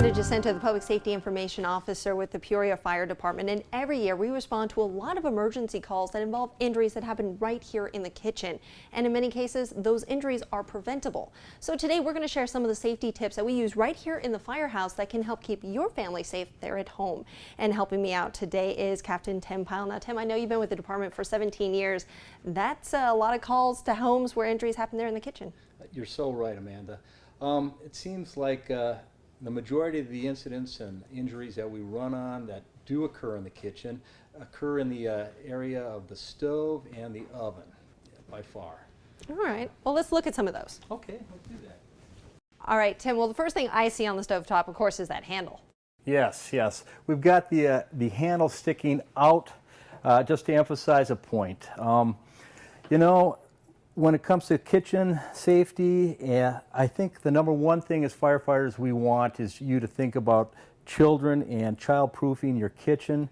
Linda Jacinto, the Public Safety Information Officer with the Peoria Fire Department, and every year we respond to a lot of emergency calls that involve injuries that happen right here in the kitchen. And in many cases, those injuries are preventable. So today we're going to share some of the safety tips that we use right here in the firehouse that can help keep your family safe there at home. And helping me out today is Captain Tim Pyle. Now, Tim, I know you've been with the department for 17 years. That's a lot of calls to homes where injuries happen there in the kitchen. You're so right, Amanda. It seems like the majority of the incidents and injuries that we run on that do occur in the kitchen occur in the area of the stove and the oven, by far. All right. Well, let's look at some of those. Okay, we'll do that. All right, Tim. Well, the first thing I see on the stovetop, of course, is that handle. Yes, yes. We've got the handle sticking out just to emphasize a point. You know, when it comes to kitchen safety, I think the number one thing as firefighters we want is you to think about children and child-proofing your kitchen.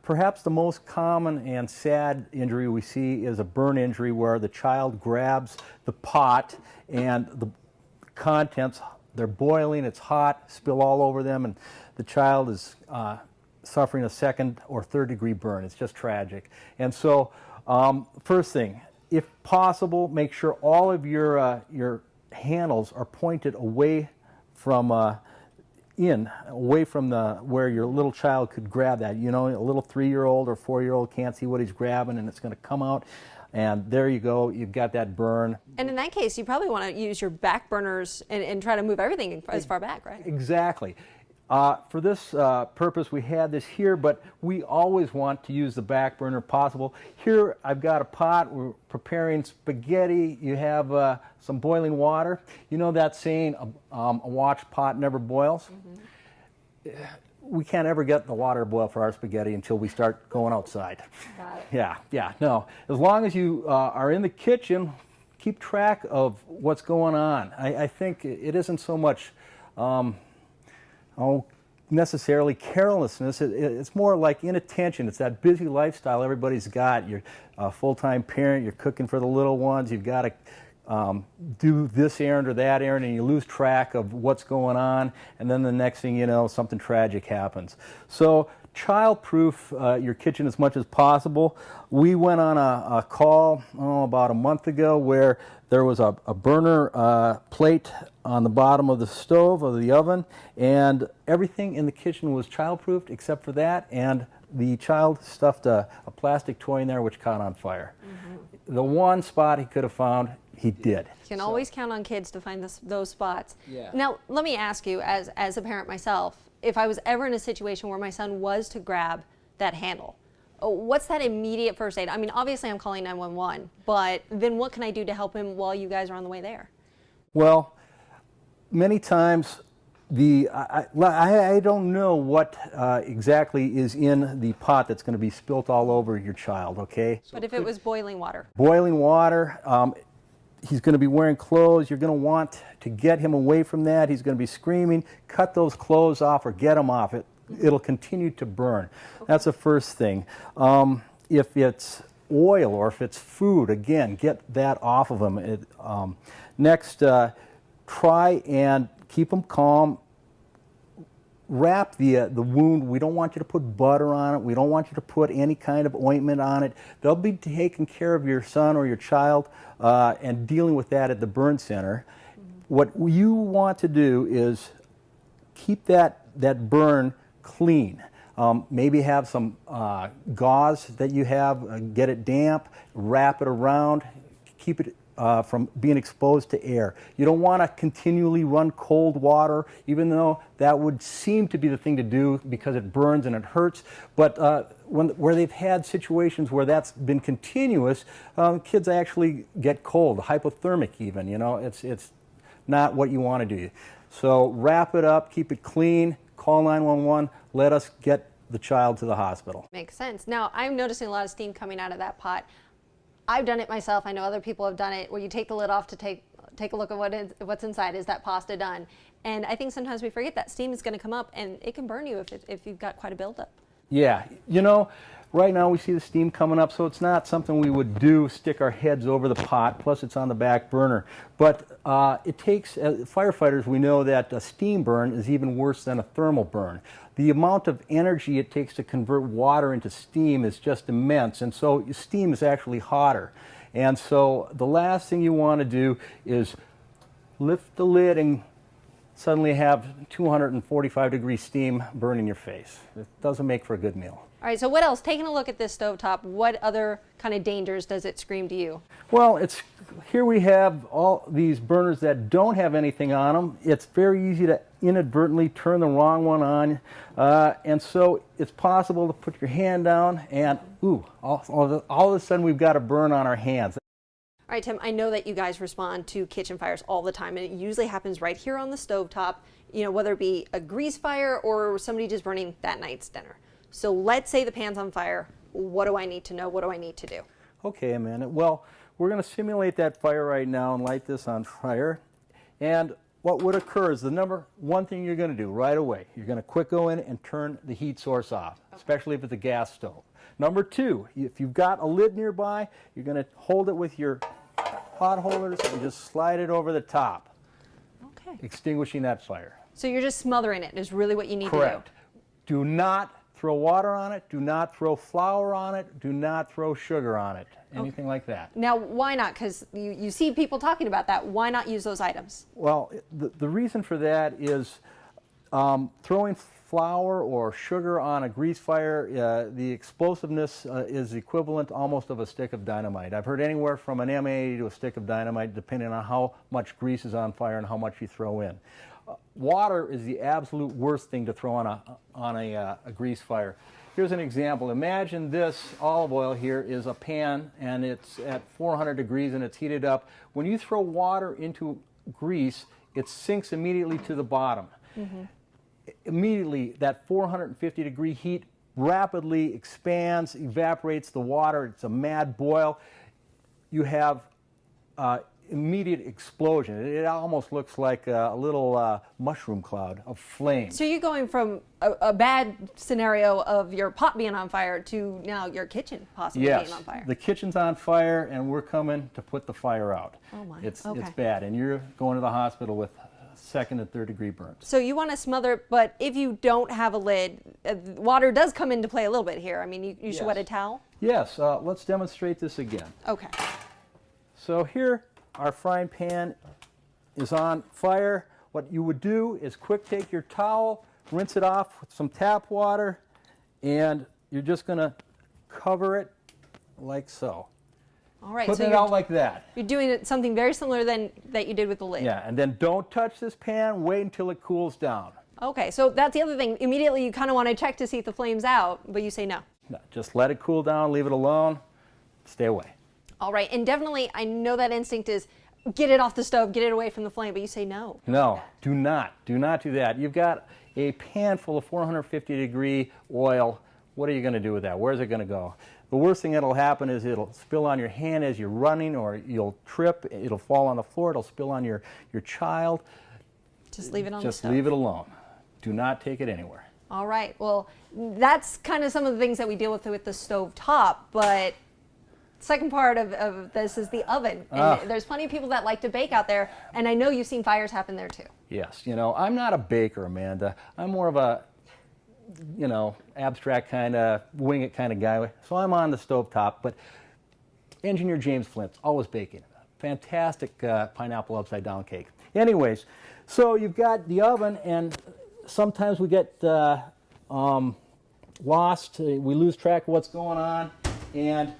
Perhaps the most common and sad injury we see is a burn injury where the child grabs the pot and the contents, they're boiling, it's hot, spill all over them, and the child is suffering a second or third degree burn. It's just tragic. And so, first thing, if possible, make sure all of your handles are pointed away from where your little child could grab that. You know, a little 3-year-old or 4-year-old can't see what he's grabbing, and it's going to come out. And there you go, you've got that burn. And in that case, you probably want to use your back burners and try to move everything as far back, right? Exactly. For this purpose, we had this here, but we always want to use the back burner possible. Here, I've got a pot. We're preparing spaghetti. You have some boiling water. You know that saying, a watched pot never boils? Mm-hmm. We can't ever get the water to boil for our spaghetti until we start going outside. Got it. Yeah, no. As long as you are in the kitchen, keep track of what's going on. I think it isn't so much necessarily carelessness. It's more like inattention. It's that busy lifestyle everybody's got. You're a full-time parent, you're cooking for the little ones, you've got to do this errand or that errand, and you lose track of what's going on, and then the next thing you know, something tragic happens. So child-proof your kitchen as much as possible. We went on a call about a month ago where there was a burner plate on the bottom of the stove or the oven, and everything in the kitchen was child-proofed except for that, and the child stuffed a plastic toy in there which caught on fire. Mm-hmm. The one spot he could have found, he did. You can always count on kids to find those spots. Yeah. Now, let me ask you, as a parent myself, if I was ever in a situation where my son was to grab that handle, what's that immediate first aid? I mean, obviously I'm calling 911, but then what can I do to help him while you guys are on the way there? Well, many times I don't know what exactly is in the pot that's going to be spilt all over your child, okay? But if it was boiling water? Boiling water, he's going to be wearing clothes. You're going to want to get him away from that. He's going to be screaming. Cut those clothes off or get them off. It'll continue to burn. Okay. That's the first thing. If it's oil or if it's food, again, get that off of him. Next, try and keep him calm. Wrap the wound. We don't want you to put butter on it. We don't want you to put any kind of ointment on it. They'll be taking care of your son or your child and dealing with that at the burn center. Mm-hmm. What you want to do is keep that burn clean. Maybe have some gauze that you have, get it damp, wrap it around, keep it from being exposed to air. You don't want to continually run cold water, even though that would seem to be the thing to do because it burns and it hurts. But where they've had situations where that's been continuous, kids actually get cold, hypothermic even. You know, it's not what you want to do. So wrap it up, keep it clean, call 911, let us get the child to the hospital. Makes sense. Now, I'm noticing a lot of steam coming out of that pot. I've done it myself. I know other people have done it, where you take the lid off to take a look at what's inside. Is that pasta done? And I think sometimes we forget that steam is going to come up, and it can burn you if you've got quite a buildup. Yeah, you know, Right now we see the steam coming up, so it's not something we would do, stick our heads over the pot, plus it's on the back burner. But it takes, firefighters, we know that a steam burn is even worse than a thermal burn. The amount of energy it takes to convert water into steam is just immense, and so steam is actually hotter. And so the last thing you want to do is lift the lid and suddenly have 245-degree steam burn in your face. It doesn't make for a good meal. All right, so what else? Taking a look at this stovetop, what other kind of dangers does it scream to you? Well, here we have all these burners that don't have anything on them. It's very easy to inadvertently turn the wrong one on, and so it's possible to put your hand down and, ooh, all of a sudden we've got a burn on our hands. All right, Tim, I know that you guys respond to kitchen fires all the time, and it usually happens right here on the stovetop, you know, whether it be a grease fire or somebody just burning that night's dinner. So let's say the pan's on fire. What do I need to know? What do I need to do? Okay, Amanda. Well, we're going to simulate that fire right now and light this on fire. And what would occur is the number one thing you're going to do right away, you're going to quick go in and turn the heat source off, especially if it's a gas stove. Number two, if you've got a lid nearby, you're going to hold it with your pot holders and just slide it over the top, Okay. extinguishing that fire. So you're just smothering it is really what you need Correct. to Do not throw water on it. Do not throw flour on it. Do not throw sugar on it. Anything like that. do. Now, why not? Because you see people talking about that. Why not use those items? Well, the reason for that is throwing flour or sugar on a grease fire, the explosiveness is equivalent almost of a stick of dynamite. I've heard anywhere from an M80 to a stick of dynamite depending on how much grease is on fire and how much you throw in. Water is the absolute worst thing to throw on a grease fire. Here's an example. Imagine this olive oil here is a pan and it's at 400 degrees and it's heated up. When you throw water into grease, it sinks immediately to the bottom. Mm-hmm. Immediately, that 450-degree heat rapidly expands, evaporates the water. It's a mad boil. You have immediate explosion. It almost looks like a little mushroom cloud of flame. So you're going from a bad scenario of your pot being on fire to now your kitchen possibly being on fire. Yes, the kitchen's on fire and we're coming to put the fire out. Oh my, It's okay. bad, and you're going to the hospital with second and third degree burns. So you want to smother it, but if you don't have a lid, water does come into play a little bit here. I mean, you should wet a towel? Yes, let's demonstrate this again. Okay. So here, our frying pan is on fire. What you would do is quick take your towel, rinse it off with some tap water, and you're just going to cover it like so. All right. Put So it out like that. you're doing something very similar than that you did with the lid. Yeah, and then don't touch this pan. Wait until it cools down. Okay. So that's the other thing. Immediately you kind of want to check to see if the flame's out, but you say no. No, just let it cool down, leave it alone, stay away. All right. And definitely, I know that instinct is get it off the stove, get it away from the flame, but you say no. No, do not do that. You've got a pan full of 450-degree oil. What are you going to do with that? Where's it going to go? The worst thing that'll happen is it'll spill on your hand as you're running, or you'll trip, it'll fall on the floor, it'll spill on your child. Just leave it on the stove. Just leave it alone. Do not take it anywhere. All right. Well, that's kind of some of the things that we deal with the stove top, but second part of this is the oven. And there's plenty of people that like to bake out there, and I know you've seen fires happen there too. Yes, you know, I'm not a baker, Amanda. I'm more of a, you know, abstract kind of, wing it kind of guy. So I'm on the stovetop, but engineer James Flint's always baking. Fantastic pineapple upside down cake. Anyways, so you've got the oven, and sometimes we get lost. We lose track of what's going on, and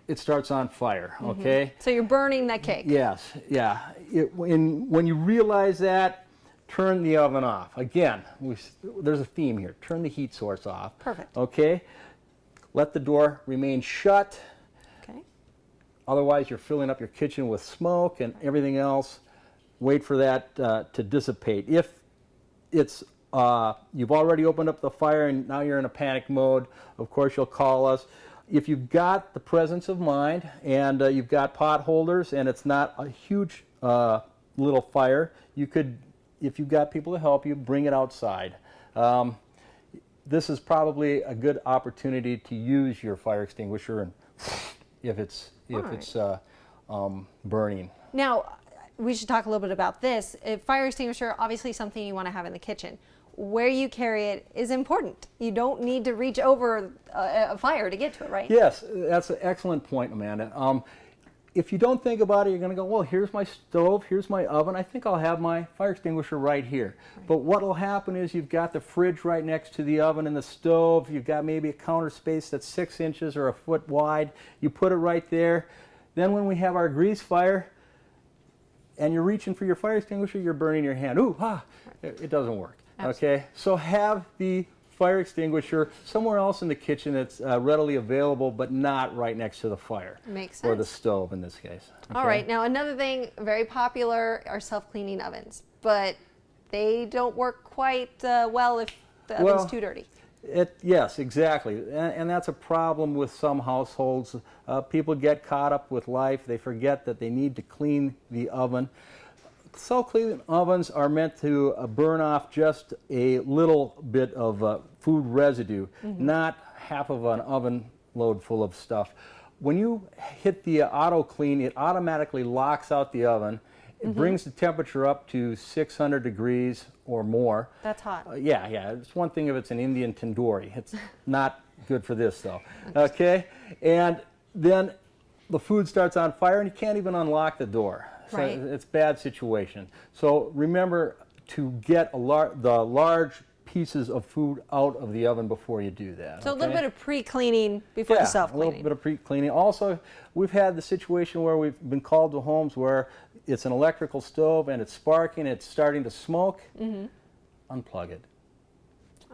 it starts on fire, okay? Mm-hmm. So you're burning that cake. Yes, yeah. When you realize that, turn the oven off. Again, there's a theme here. Turn the heat source off. Perfect. Okay? Let the door remain shut. Okay. Otherwise, you're filling up your kitchen with smoke and everything else. Wait for that to dissipate. If it's you've already opened up the fire and now you're in a panic mode, of course you'll call us. If you've got the presence of mind and you've got pot holders and it's not a huge little fire, you could, if you've got people to help you, bring it outside. this is probably a good opportunity to use your fire extinguisher, and if it's burning. Now, we should talk a little bit about this. A fire extinguisher, obviously something you want to have in the kitchen. Where you carry it is important. You don't need to reach over a fire to get to it, right? Yes, that's an excellent point, Amanda. If you don't think about it, you're going to go, well, here's my stove, here's my oven, I think I'll have my fire extinguisher right here. Right. But what will happen is you've got the fridge right next to the oven and the stove, you've got maybe a counter space that's 6 inches or a foot wide, you put it right there. Then when we have our grease fire, and you're reaching for your fire extinguisher, you're burning your hand. Ooh, it doesn't work. Absolutely. Okay, so have the fire extinguisher somewhere else in the kitchen that's readily available, but not right next to the fire. Makes sense. Or the stove in this case. Okay? All right, now another thing very popular are self-cleaning ovens, but they don't work quite well if the oven's too dirty. Yes, exactly, and that's a problem with some households. People get caught up with life. They forget that they need to clean the oven. Self-cleaning ovens are meant to burn off just a little bit of food residue, not half of an oven load full of stuff. When you hit the auto clean, it automatically locks out the oven. It brings the temperature up to 600 degrees or more. That's hot. Yeah. It's one thing if it's an Indian tandoori. It's not good for this, though. Okay? And then the food starts on fire, and you can't even unlock the door. So right. It's a bad situation. So remember to get the large pieces of food out of the oven before you do that. So a little bit of pre-cleaning before the self-cleaning. A little bit of pre-cleaning. Also, we've had the situation where we've been called to homes where it's an electrical stove and it's sparking, it's starting to smoke. Unplug it.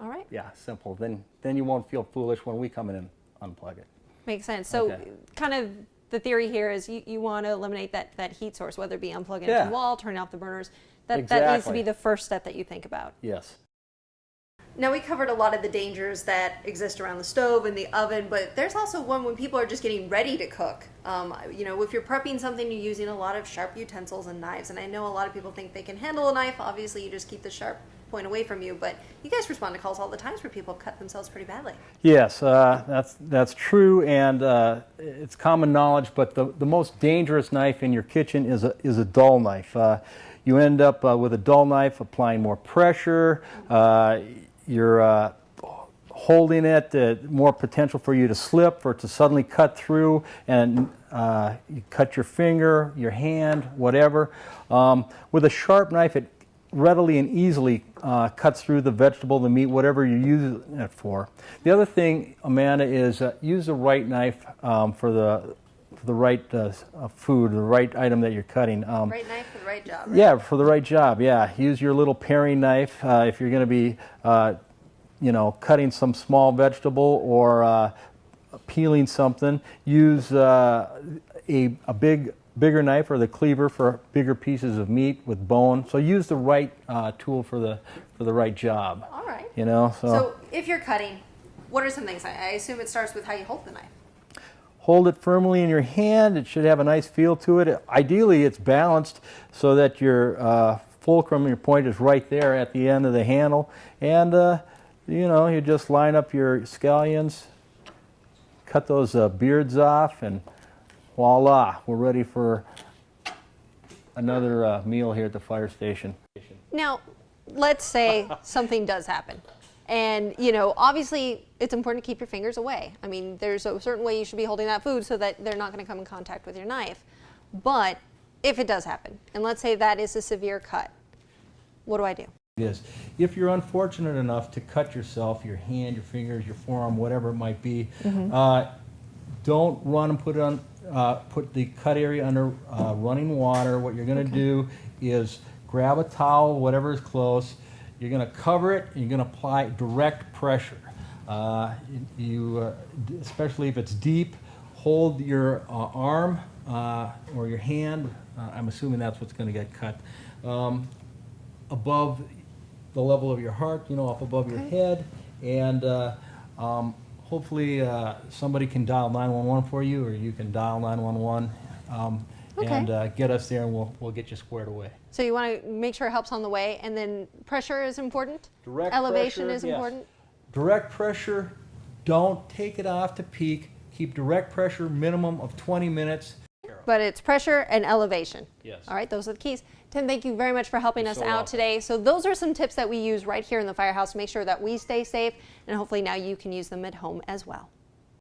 All right. Yeah, simple. Then you won't feel foolish when we come in and unplug it. Makes sense. So kind of the theory here is you want to eliminate that heat source, whether it be unplugging the wall, turning off the burners. That needs to be the first step that you think about. Yes. Now, we covered a lot of the dangers that exist around the stove and the oven, but there's also one when people are just getting ready to cook. You know, if you're prepping something, you're using a lot of sharp utensils and knives, and I know a lot of people think they can handle a knife. Obviously, you just keep the sharp point away from you, but you guys respond to calls all the times where people cut themselves pretty badly. Yes, that's true, and it's common knowledge, but the most dangerous knife in your kitchen is a dull knife. You end up with a dull knife applying more pressure. You're holding it, more potential for you to slip or to suddenly cut through, and you cut your finger, your hand, whatever. With a sharp knife, it readily and easily cuts through the vegetable, the meat, whatever you're using it for. The other thing, Amanda, is use the right knife for the right food, the right item that you're cutting. Right knife for the right job, right? Yeah, for the right job, yeah. Use your little paring knife if you're going to be, cutting some small vegetable or peeling something. Use a bigger knife or the cleaver for bigger pieces of meat with bone. So use the right tool for the right job. All right. So if you're cutting, what are some things? I assume it starts with how you hold the knife. Hold it firmly in your hand. It should have a nice feel to it. Ideally, it's balanced so that your fulcrum, your point, is right there at the end of the handle. And, you just line up your scallions, cut those beards off, and voila, we're ready for another meal here at the fire station. Now, let's say something does happen. And, obviously, it's important to keep your fingers away. I mean, there's a certain way you should be holding that food so that they're not going to come in contact with your knife. But if it does happen, and let's say that is a severe cut, what do I do? It is. If you're unfortunate enough to cut yourself, your hand, your fingers, your forearm, whatever it might be, don't run and put it on. Put the cut area under running water. What you're going to do is grab a towel, whatever is close. You're going to cover it, and you're going to apply direct pressure. Especially if it's deep, hold your arm or your hand, I'm assuming that's what's going to get cut, above the level of your heart, up above your head, and hopefully somebody can dial 911 for you, or you can dial 911 and get us there, and we'll get you squared away. So you want to make sure help's on the way, and then pressure is important? Direct elevation pressure, is important? Direct pressure, don't take it off to peak. Keep direct pressure minimum of 20 minutes. But it's pressure and elevation. Yes. All right, those are the keys. Tim, thank you very much for helping You're us so out welcome. today. So those are some tips that we use right here in the firehouse to make sure that we stay safe, and hopefully now you can use them at home as well.